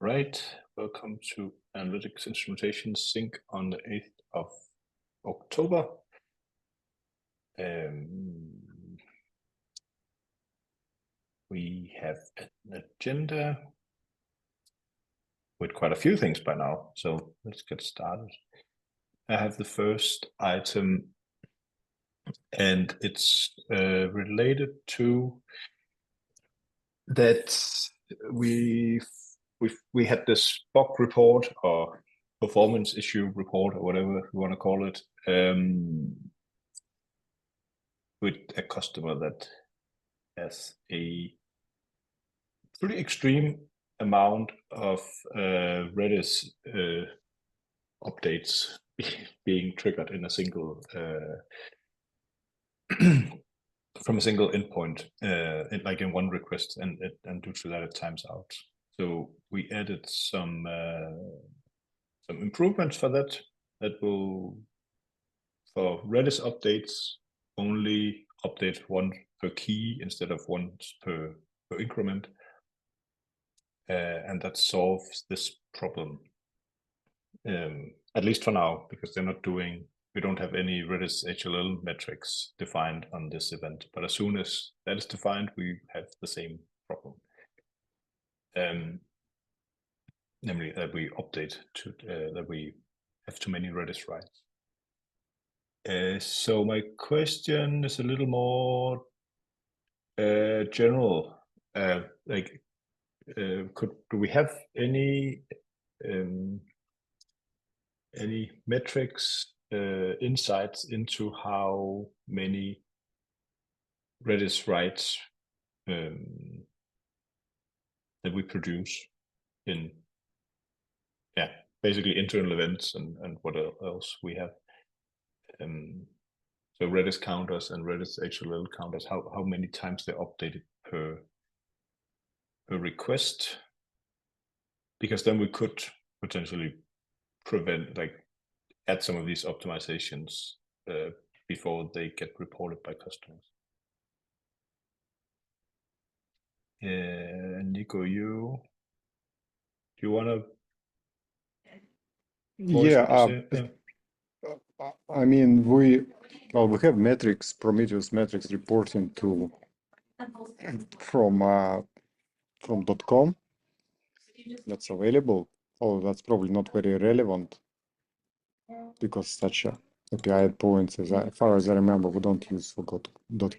Right, welcome to Analytics Instrumentation Sync on the 8th of October. We have an agenda with quite a few things by now, so let's get started. I have the first item, and it's related to that we had this bug report or performance issue report or whatever you want to call it, with a customer that has a pretty extreme amount of Redis updates being triggered in a single from a single endpoint, like in one request, and due to that it times out. So we added some improvements for that will, for Redis updates, only update one per key instead of once per increment, and that solves this problem, at least for now, because we don't have any Redis HLL metrics defined on this event. But as soon as that is defined, we have the same problem, namely that we update to that we have too many Redis writes. So my question is a little more general. Do we have any metrics, insights into how many Redis writes that we produce in, basically internal events and what else we have? So Redis counters and Redis HLL counters, how many times they're updated per request, because then we could potentially prevent, add some of these optimizations before they get reported by customers. Nico, do you want to? I mean, we have metrics, Prometheus metrics reporting tool from .com that's available. Although that's probably not very relevant because such a API points, as far as I remember, we don't use for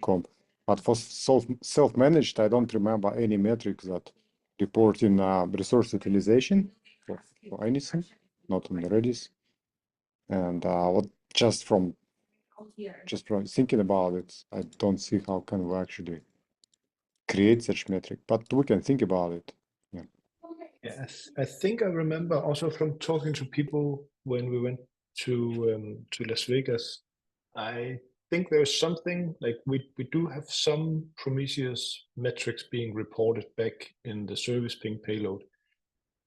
.com. But for self-managed, I don't remember any metrics that report in resource utilization for anything, not on the Redis. And just from thinking about it, I don't see how can we actually create such metric, but we can think about it. Yes, I think I remember also from talking to people when we went to Las Vegas. I think there's something like we do have some Prometheus metrics being reported back in the service ping payload,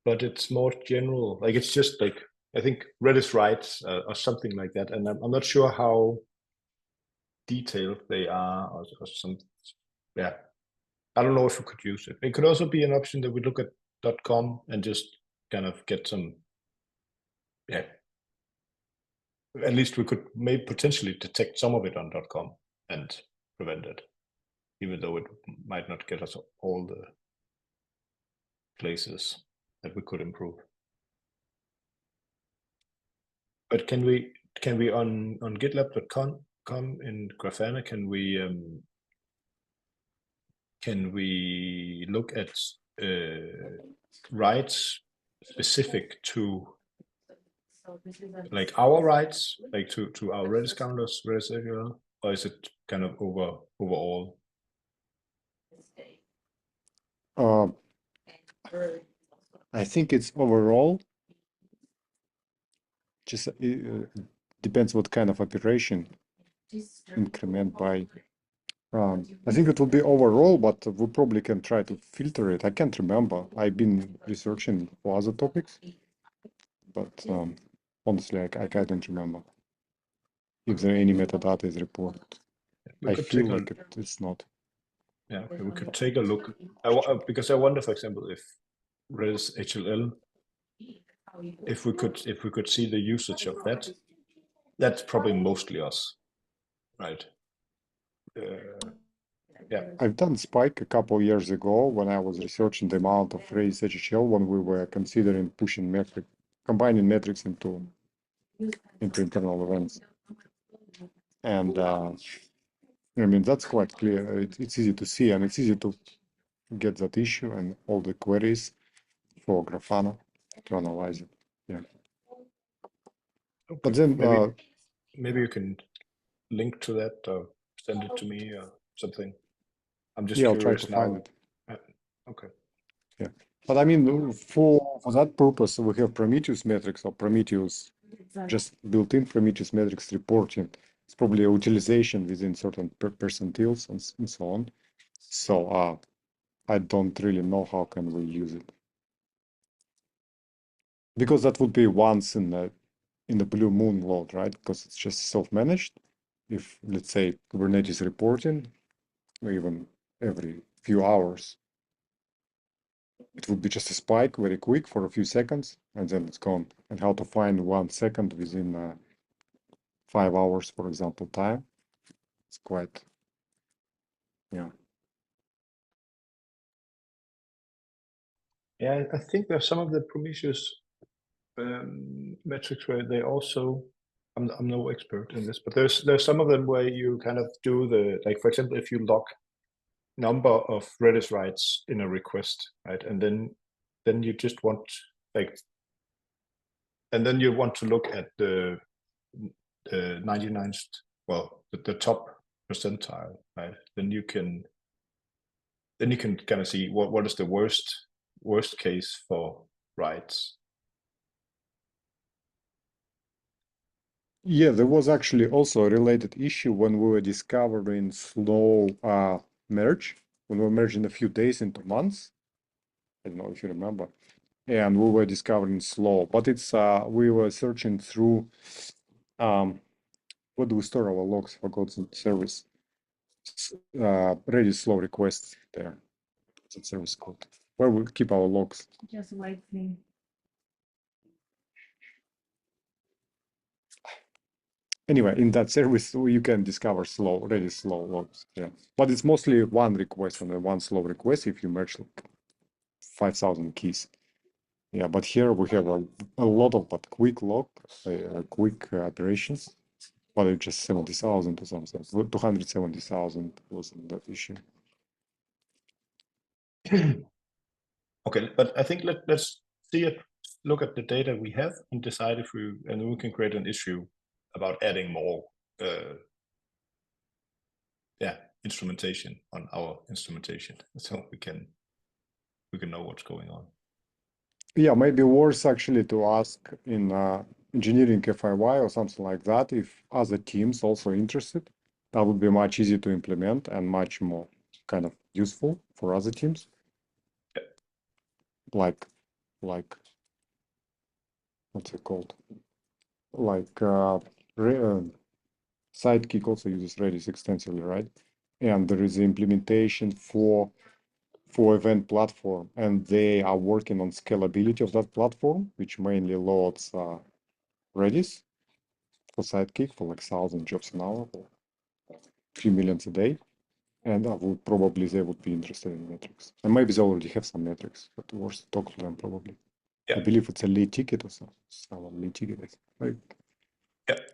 but it's more general. Like it's just like, I think Redis writes or something like that, and I'm not sure how detailed they are or some. Yeah, I don't know if we could use it. It could also be an option that we look at .com and just kind of get some. Yeah, at least we could maybe potentially detect some of it on .com and prevent it, even though it might not get us all the places that we could improve. But can we on GitLab.com in Grafana, can we look at writes specific to like our writes, like to our Redis counters, Redis HLL, or is it kind of overall? I think it's overall. Just depends what kind of operation increment by. I think it will be overall, but we probably can try to filter it. I can't remember. I've been researching for other topics, but honestly, I can't remember if there any metadata is reported. I feel like it's not. Yeah, okay, we could take a look. Because I wonder, for example, if Redis HLL, if we could see the usage of that, that's probably mostly us, right? Yeah. I've done Spike a couple years ago when I was researching the amount of Redis HHL when we were considering pushing combining metrics into internal events. And I mean, that's quite clear. It's easy to see, and it's easy to get that issue and all the queries for Grafana to analyze it. Yeah. Okay. But then maybe you can link to that or send it to me or something. I'm just yeah, I'll curious try to now. find it. Okay. Yeah. But I mean, for that purpose, we have Prometheus metrics or Prometheus, just built-in Prometheus metrics reporting. It's probably a utilization within certain percentiles and so on. So I don't really know how can we use it. Because that would be once in the blue moon load, right? Because it's just self-managed. If, let's say, Kubernetes reporting, or even every few hours, it would be just a spike very quick for a few seconds, and then it's gone. And how to find 1 second within 5 hours, for example, time. It's quite, yeah. Yeah, I think there's some of the Prometheus metrics where they also, I'm no expert in this, but there's some of them where you kind of do the, like, for example, if you log number of Redis writes in a request, right? And then you just want, like, and then you want to look at the 99th, well, the top percentile, right? Then you can kind of see what is the worst case for writes. Yeah, there was actually also a related issue when we were discovering slow merge, when we were merging a few days into months. I don't know if you remember. And we were discovering slow, but it's we were searching through where do we store our logs? Forgot the service. Redis slow requests there. What's that service called? Where we keep our logs. Just wait me. Anyway, in that service, you can discover Redis slow logs. Yeah, but it's mostly one request and one slow request if you merge like 5,000 keys. Yeah, but here we have a lot of quick log, quick operations, but it's just 70,000 or something. 270,000 was that issue. Okay, but I think let's see it, look at the data we have and decide if we can create an issue about adding more instrumentation on our instrumentation, so we can know what's going on. Yeah, maybe worse actually to ask in engineering FIY or something like that if other teams also interested. That would be much easier to implement and much more kind of useful for other teams. Yeah. Like what's it called? Like Sidekick also uses Redis extensively, right? And there is the implementation for event platform, and they are working on scalability of that platform, which mainly loads Redis for Sidekick for like 1,000 jobs an hour, or a few millions a day. And they would be interested in metrics. And maybe they already have some metrics, but worth to talk to them probably. Yeah. I believe it's a lead ticket or something. Lead ticket.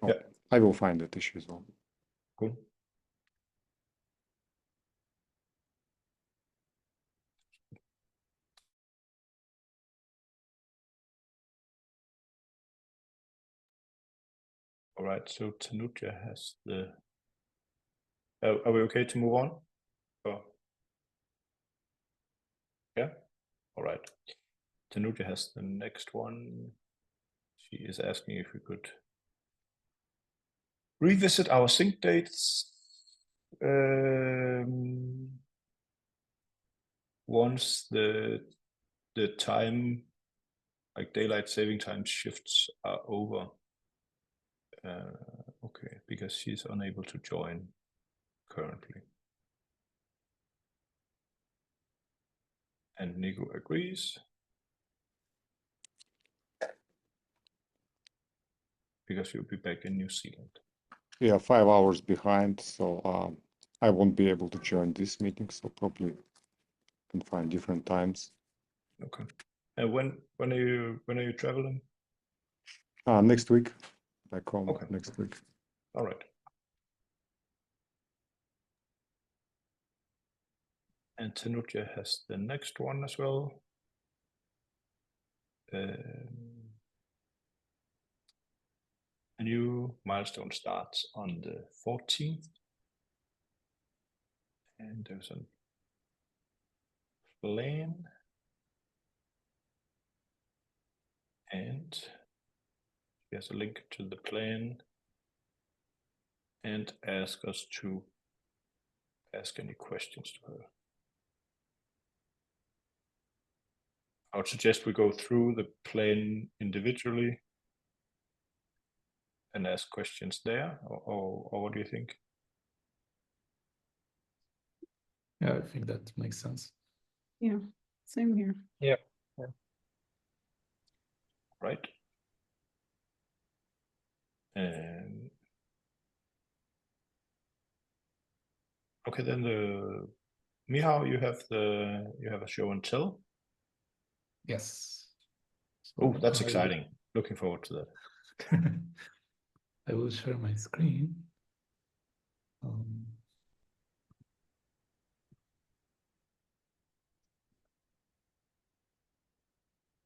Yeah. I will find that issue as well. Cool. All right, so Tanuja has the. Are we okay to move on? Oh. Yeah. All right. Tanuja has the next one. She is asking if we could revisit our sync dates once the time, like daylight saving time shifts are over. Okay, because she's unable to join currently. And Nico agrees. because you'll be back in New Zealand. Yeah, 5 hours behind, so I won't be able to join this meeting, so probably can find different times. Okay. And when are you traveling? Next week, back home. Okay. Next week. All right. And Tanuja has the next one as well. A new milestone starts on the 14th. And there's a plan. And here's a link to the plan. And ask us to ask any questions to her. I would suggest we go through the plan individually and ask questions there, or what do you think? Yeah, I think that makes sense. Yeah, same here. Yeah. Right. And okay, then the Mihao, you have a show and tell. Yes. Oh, So that's I- exciting. Looking forward to that. I will share my screen.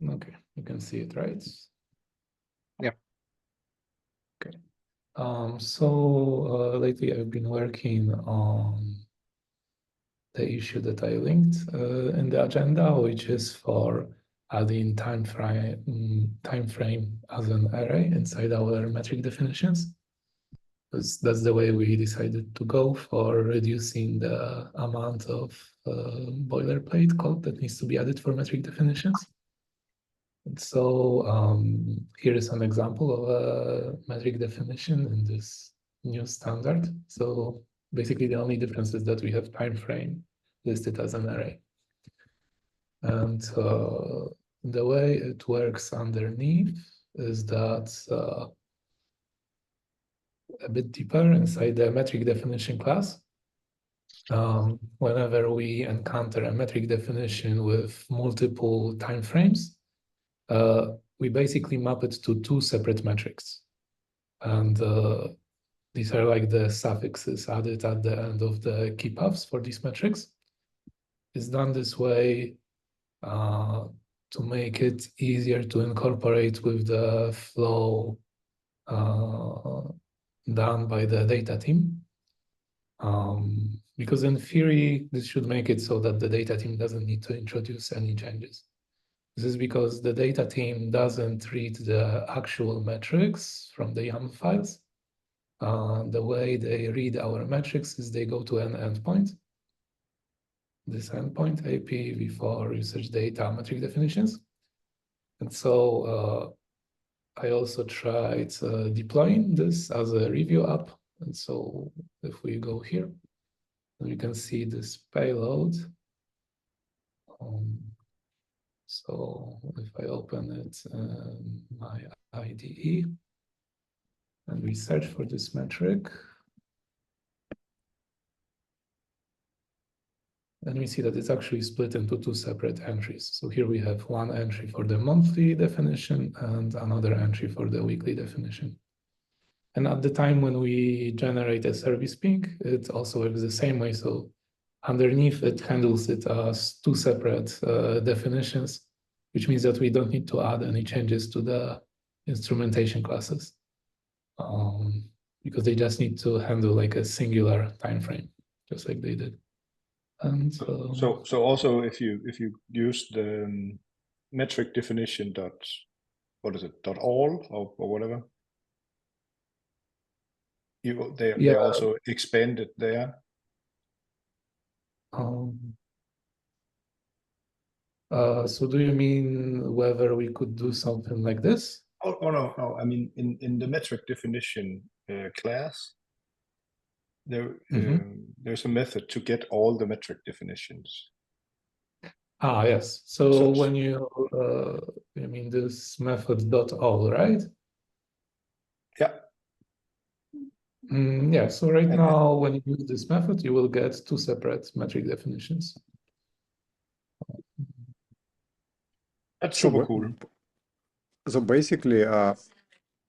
Okay, you can see it, right? Yeah. Okay. So lately I've been working on the issue that I linked in the agenda, which is for adding time frame as an array inside our metric definitions. That's the way we decided to go for reducing the amount of boilerplate code that needs to be added for metric definitions. And so here is an example of a metric definition in this new standard. So basically the only difference is that we have time frame listed as an array. And the way it works underneath is that a bit deeper inside the metric definition class, whenever we encounter a metric definition with multiple timeframes, we basically map it to two separate metrics. And these are like the suffixes added at the end of the key paths for these metrics. It's done this way to make it easier to incorporate with the flow done by the data team. Because in theory, this should make it so that the data team doesn't need to introduce any changes. This is because the data team doesn't read the actual metrics from the YAML files. The way they read our metrics is they go to an endpoint. This endpoint AP for usage data metric definitions. And so I also tried deploying this as a review app. And so if we go here, we can see this payload. So if I open it in my IDE and we search for this metric, then we see that it's actually split into two separate entries. So here we have one entry for the monthly definition and another entry for the weekly definition. And at the time when we generate a service ping, it also works the same way. So underneath it handles it as two separate definitions, which means that we don't need to add any changes to the instrumentation classes because they just need to handle like a singular time frame, just like they did. And so also if you use the metric definition dot all or whatever, they also expanded there. So do you mean whether we could do something like this? Oh no, I mean in the metric definition class, there's a method to get all the metric definitions. Yes. So when you mean this method .all, right? Yeah. Yeah, so right And- now, when you use this method, you will get two separate metric definitions. That's So super ba- cool. So basically,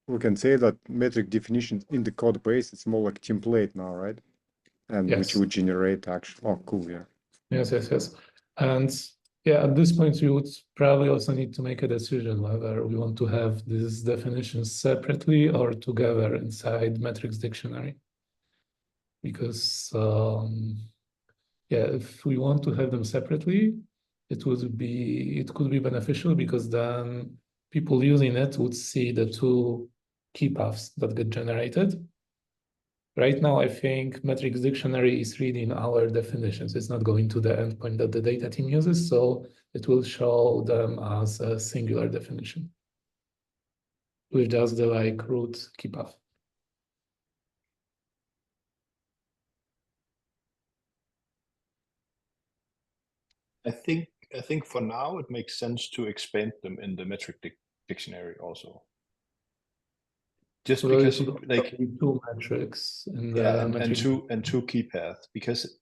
we can say that metric definition in the code base, it's more like template now, right? And which Yes. would generate actual. Oh, cool, yeah. Yes. And yeah, at this point, we would probably also need to make a decision whether we want to have these definitions separately or together inside metrics dictionary. Because yeah, if we want to have them separately, it could be beneficial because then people using it would see the two key paths that get generated. Right now, I think metrics dictionary is reading our definitions. It's not going to the endpoint that the data team uses, so it will show them as a singular definition with just the root key path. I think for now it makes sense to expand them in the metric dictionary also. Just So because it would like be two metrics in the yeah, and metric. two key paths, because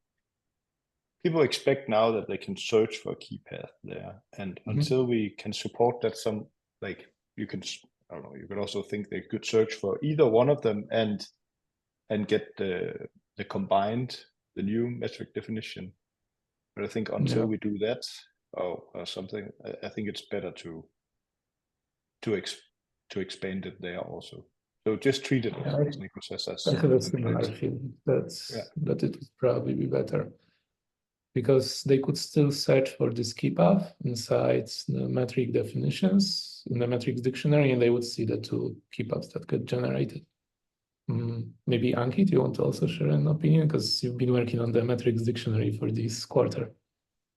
people expect now that they can search for a key path there, and until we can support that, some like you can, I don't know, you could also think they could search for either one of them and get the combined, the new metric definition. But I think until we do that, or something, I think it's better to expand it there also. So just treat it as Nico says, as I have a template. similar feeling that it would probably be better because they could still search for this key path inside the metric definitions in the metrics dictionary, and they would see the two key paths that get generated. Maybe Ankit, you want to also share an opinion because you've been working on the metrics dictionary for this quarter.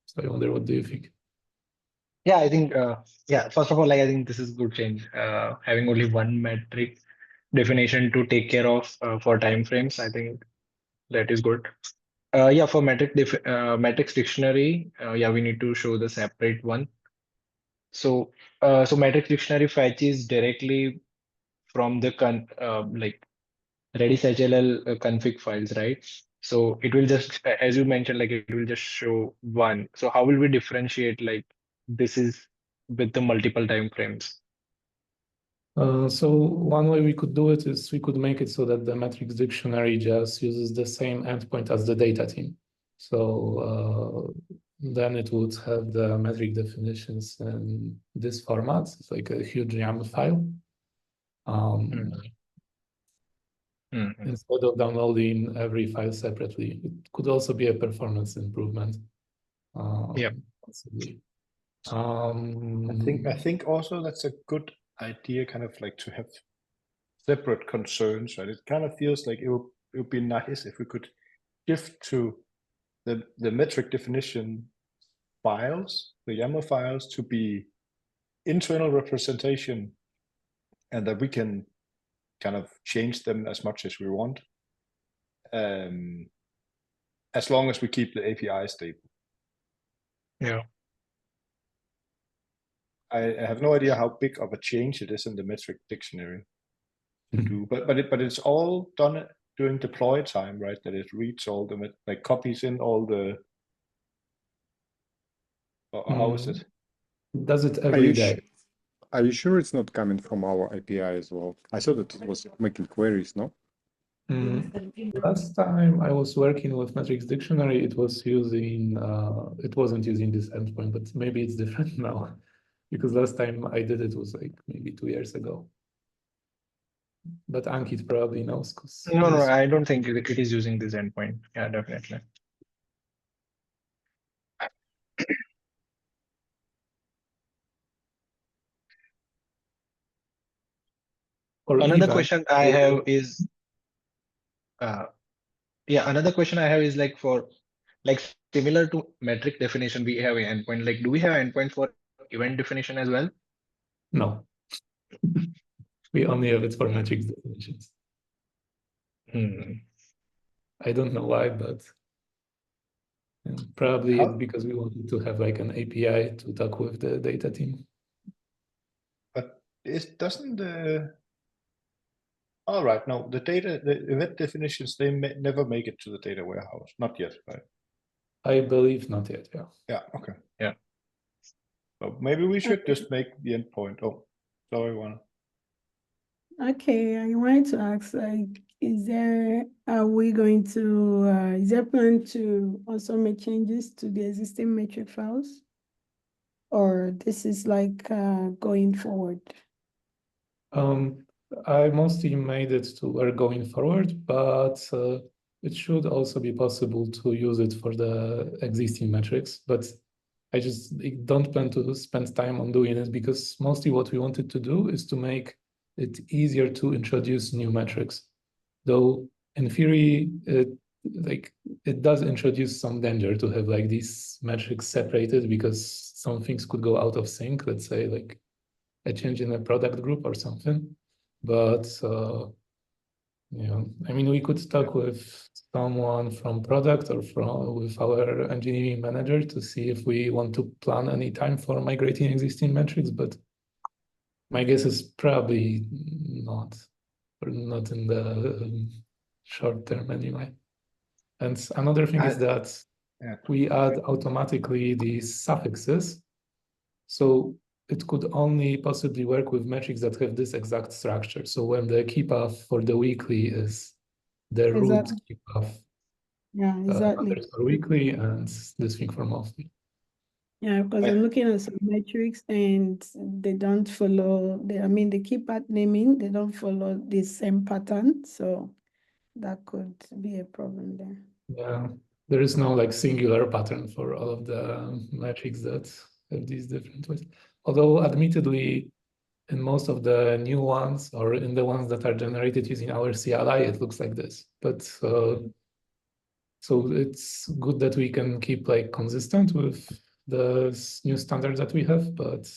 So I wonder, what do you think? Yeah, I think, first of all, I think this is good change. Having only one metric definition to take care of for timeframes, I think that is good. Yeah, for metrics dictionary, we need to show the separate one. So, so metrics dictionary fetches directly from the Redis HLL config files, right? So it will just, as you mentioned, like it will just show one. So how will we differentiate like this is with the multiple timeframes? So one way we could do it is we could make it so that the metrics dictionary just uses the same endpoint as the data team. So then it would have the metric definitions in this format. It's like a huge YAML file. Instead of downloading every file separately. It could also be a performance improvement. Possibly. I think also that's a good idea, kind of like to have separate concerns, right? It kind of feels like it would be nice if we could shift to the metric definition files, the YAML files, to be internal representation, and that we can kind of change them as much as we want, as long as we keep the API stable. Yeah. I have no idea how big of a change it is in the metric dictionary to do, but it's all done during deploy time, right? That it reads all the like copies in all the. Or how is it? Does it every day? Are you sure it's not coming from our API as well? I thought that it was making queries, no? Last time I was working with metrics dictionary, it was using it wasn't using this endpoint, but maybe it's different now because last time I did it was like maybe 2 years ago. But Ankit probably knows. No, I don't think it is using this endpoint. Yeah, definitely. Another question I have is, another question I have is like for like similar to metric definition, we have an endpoint. Like, do we have an endpoint for event definition as well? No. We only have it for metrics definitions. I don't know why, but probably it's because we wanted to have like an API to talk with the data team. But doesn't All right, no, the event definitions, they never make it to the data warehouse, not yet, right? I believe not yet, yeah. Yeah, okay. Yeah. So maybe we should Okay. just make the endpoint. Oh, sorry, one. Okay, I wanted to ask, like, is there plan to also make changes to the existing metric files? Or this is like going forward? I mostly made it to where going forward, but it should also be possible to use it for the existing metrics. But I just don't plan to spend time on doing it because mostly what we wanted to do is to make it easier to introduce new metrics. Though in theory, it does introduce some danger to have like these metrics separated because some things could go out of sync. Let's say like a change in a product group or something. But I mean, we could talk with someone from product or with our engineering manager to see if we want to plan any time for migrating existing metrics. But my guess is probably not, or not in the short term anyway. And another thing is that we add automatically these suffixes. So it could only possibly work with metrics that have this exact structure. So when the key path for the weekly is the root Exactly. key path Yeah, exactly. underscore weekly and this thing for monthly. Yeah, because I'm looking at some metrics and they don't follow the key path naming, they don't follow the same pattern. So that could be a problem there. Yeah, there is no like singular pattern for all of the metrics that have these different ways. Although admittedly, in most of the new ones or in the ones that are generated using our CLI, it looks like this. But so it's good that we can keep like consistent with the new standards that we have, but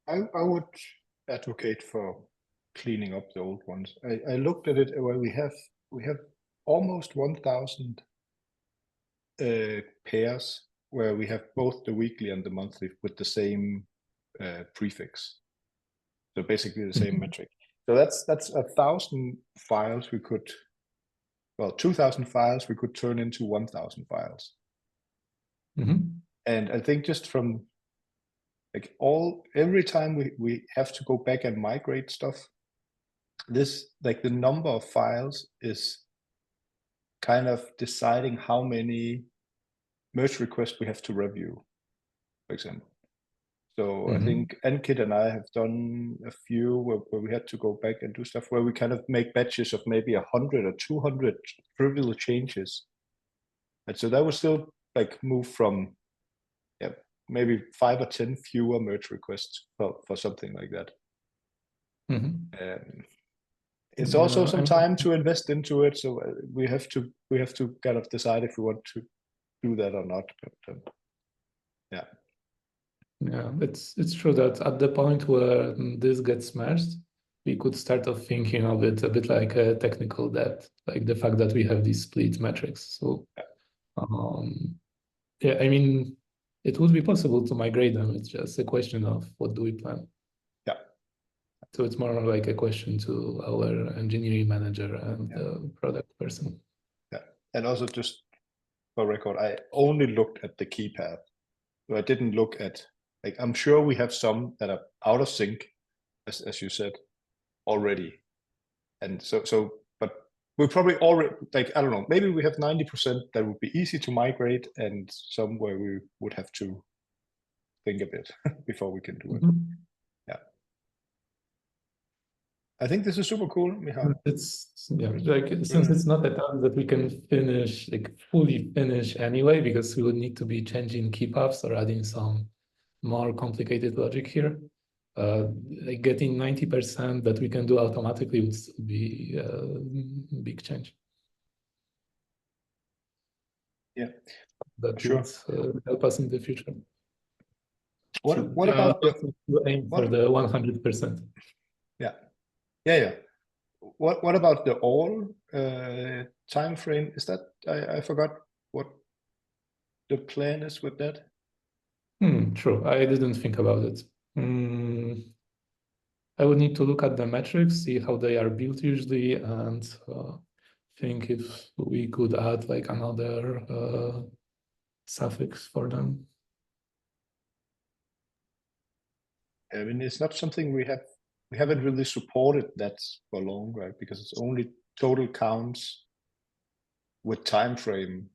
I would advocate for cleaning up the old ones. I looked at it where we have almost 1,000 pairs where we have both the weekly and the monthly with the same prefix. So basically the same metric. So that's 1,000 files we could, well, 2,000 files we could turn into 1,000 files. And I think just from like every time we have to go back and migrate stuff, this like the number of files is kind of deciding how many merge requests we have to review, for example. So I think Ankit and I have done a few where we had to go back and do stuff where we kind of make batches of maybe 100 or 200 trivial changes. And so that would still like move from maybe 5 or 10 fewer merge requests for something like that. It's also some time to invest into it, so we have to kind of decide if we want to do that or not. But yeah. Yeah, it's true that at the point where this gets merged, we could start off thinking of it a bit like a technical debt, like the fact that we have these split metrics. So yeah, I mean, it would be possible to migrate them. It's just a question of what do we plan. Yeah. So it's more like a question to our engineering manager and the product person. Yeah, and also just for record, I only looked at the key path. So I didn't look at, like, I'm sure we have some that are out of sync, as you said, already. And so, but we probably already, like, I don't know, maybe we have 90% that would be easy to migrate and some where we would have to think a bit before we can do it. Yeah. I think this is super cool, Michal. It's like since it's not a task that we can finish, like fully finish anyway, because we would need to be changing key paths or adding some more complicated logic here. Like getting 90% that we can do automatically would be a big change. Yeah, that sure. would help us in the future. What about the aim for the 100%? Yeah. What about the all time frame? Is that I forgot what the plan is with that? True. I didn't think about it. I would need to look at the metrics, see how they are built usually, and think if we could add like another suffix for them. I mean, it's not something we haven't really supported that for long, right? Because it's only total counts with time frame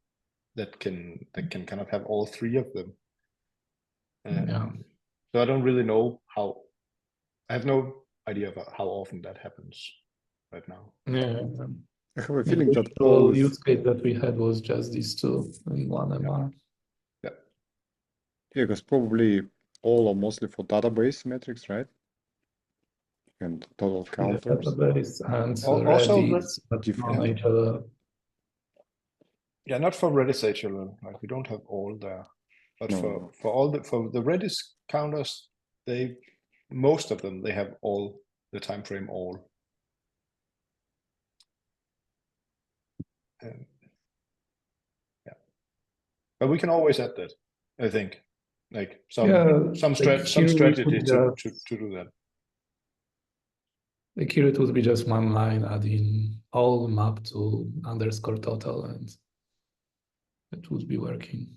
that can kind of have all three of them. Yeah. So I don't really know how. I have no idea about how often that happens right now. Yeah. I have a feeling that The all use is, case that we had was just these two in one MR. Yeah. yeah, because probably all are mostly for database metrics, right? And total counters. Database and Also, Redis, but different. on HLL. Yeah, not for Redis HLL. Like we don't have all there, but No. for the Redis counters, most of them they have all the time frame all. Yeah, but we can always add that. I think, like some like here strategy we to just, do that. like here it would be just one line adding all map to underscore total, and it would be working.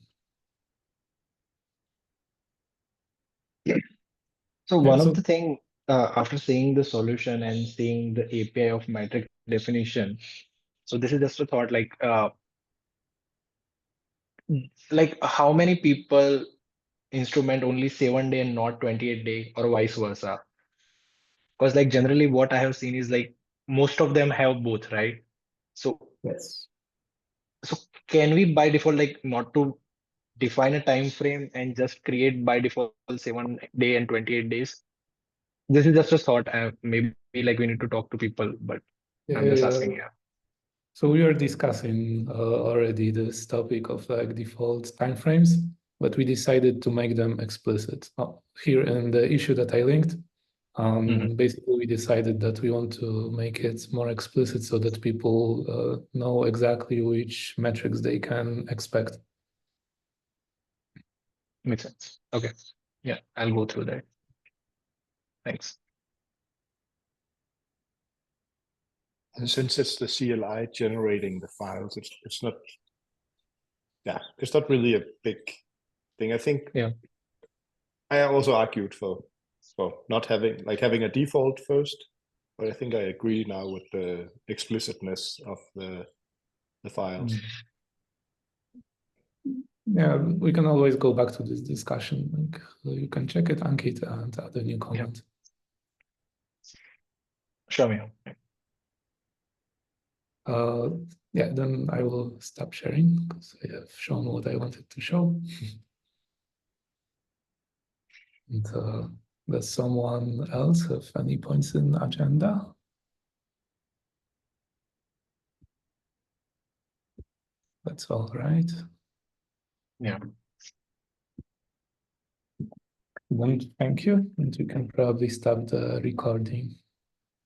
So Yeah, one so of the thing after seeing the solution and seeing the API of metric definition, so this is just a thought like how many people instrument only 7 day and not 28 day or vice versa? Because like generally what I have seen is like most of them have both, right? So yes. so can we by default like not to define a time frame and just create by default 7 day and 28 days? This is just a thought. Maybe like we need to talk to people, but I'm just asking. Yeah. So we were discussing already this topic of like default timeframes, but we decided to make them explicit. Here in the issue that I linked, basically we decided that we want to make it more explicit so that people know exactly which metrics they can expect. Makes sense. Okay. Yeah, I'll go through that. Thanks. And since it's the CLI generating the files, it's not. Yeah, it's not really a big thing. I think. Yeah. I also argued for not having a default first, but I think I agree now with the explicitness of the files. Yeah, we can always go back to this discussion. Like you can check it, Ankit, and add a new comment. Show me. Yeah, then I will stop sharing because I have shown what I wanted to show. And does someone else have any points in agenda? That's all right. Yeah. Then thank you, and we can probably stop the recording.